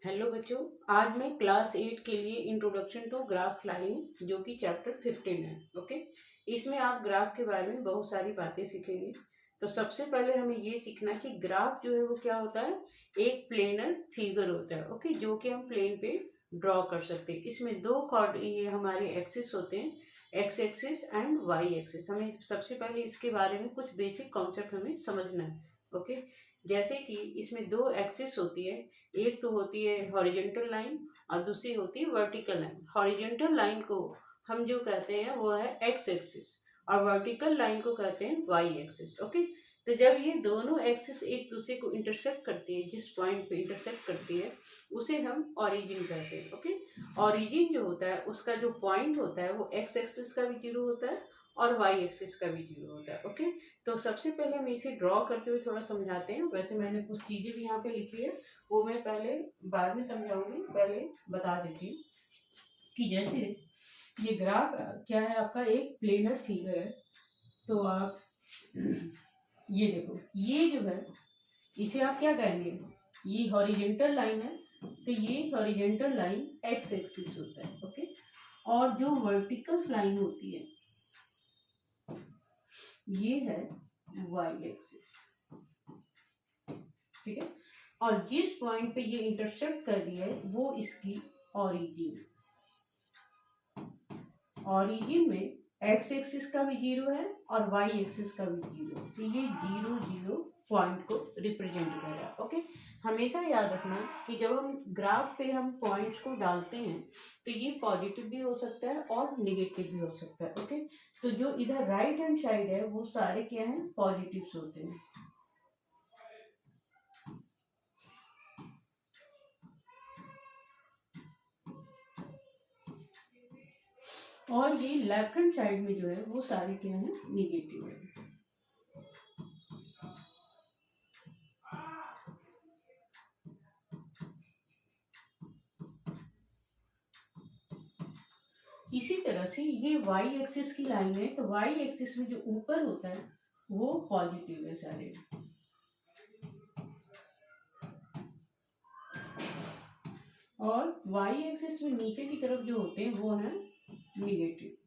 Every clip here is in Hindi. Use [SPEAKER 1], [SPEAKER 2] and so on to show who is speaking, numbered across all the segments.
[SPEAKER 1] हेलो बच्चों। आज मैं क्लास 8 के लिए इंट्रोडक्शन टू ग्राफ लाइन जो कि चैप्टर 15 है। ओके, इसमें आप ग्राफ के बारे में बहुत सारी बातें सीखेंगे। तो सबसे पहले हमें ये सीखना कि ग्राफ जो है वो क्या होता है। एक प्लेनर फिगर होता है। ओके, जो कि हम प्लेन पे ड्रॉ कर सकते हैं। इसमें ये हमारे एक्सिस होते हैं, X axis and Y axis. हमें सबसे पहले इसके बारे में कुछ बेसिक कॉन्सेप्ट हमें समझना है। ओके, जैसे कि इसमें दो एक्सिस होती है। एक तो होती है हॉरिजॉन्टल लाइन और दूसरी होती है वर्टिकल लाइन। हॉरिजॉन्टल लाइन को हम जो कहते हैं वो है एक्स एक्सिस और वर्टिकल लाइन को कहते हैं वाई एक्सिस। ओके, तो जब ये दोनों एक्सिस एक दूसरे को इंटरसेक्ट करती है, जिस पॉइंट पे इंटरसेक्ट करती है उसे हम ओरिजिन कहते हैं। ओके, ओरिजिन जो होता है उसका जो पॉइंट होता है वो एक्स एक्सिस का भी जीरो होता है और वाई एक्सिस का भी जीरो होता है। ओके, तो सबसे पहले हम इसे ड्रॉ करते हुए थोड़ा समझाते हैं। वैसे मैंने कुछ चीज़ें भी यहाँ पे लिखी है, वो मैं पहले बाद में समझाऊंगी, पहले बता देती हूँ कि जैसे ये ग्राफ क्या है, आपका एक प्लेनर फिगर है। तो आप ये देखो, ये जो है इसे आप क्या कहेंगे, ये हॉरिजॉन्टल लाइन है। तो ये हॉरिजॉन्टल लाइन एक्स एक्सिस होता है। ओके, और जो वर्टिकल लाइन होती है ये है वाई एक्सिस। ठीक है, और जिस पॉइंट पे ये इंटरसेक्ट कर रही है वो इसकी ओरिजिन। ओरिजिन में एक्स एक्सिस का भी जीरो है और वाई एक्सिस का भी जीरो। तो ये जीरो जीरो पॉइंट को रिप्रेजेंट कर रहा है। ओके, हमेशा याद रखना कि जब हम ग्राफ पे हम पॉइंट्स को डालते हैं तो ये पॉजिटिव भी हो सकता है और निगेटिव भी हो सकता है। ओके, तो जो इधर राइट हैंड साइड है वो सारे क्या हैं, पॉजिटिव्स होते हैं। और ये लेफ्ट हैंड साइड में जो है वो सारे क्या हैं, निगेटिव है। इसी तरह से ये वाई एक्सिस की लाइन है, तो वाई एक्सिस में जो ऊपर होता है वो पॉजिटिव है सारे, और वाई एक्सिस में नीचे की तरफ जो होते हैं वो है निगेटिव।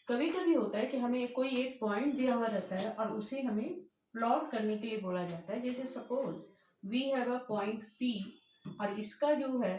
[SPEAKER 1] कभी कभी होता है कि हमें कोई एक पॉइंट दिया हुआ रहता है और उसे हमें प्लॉट करने के लिए बोला जाता है। जैसे suppose we have a point P और इसका जो है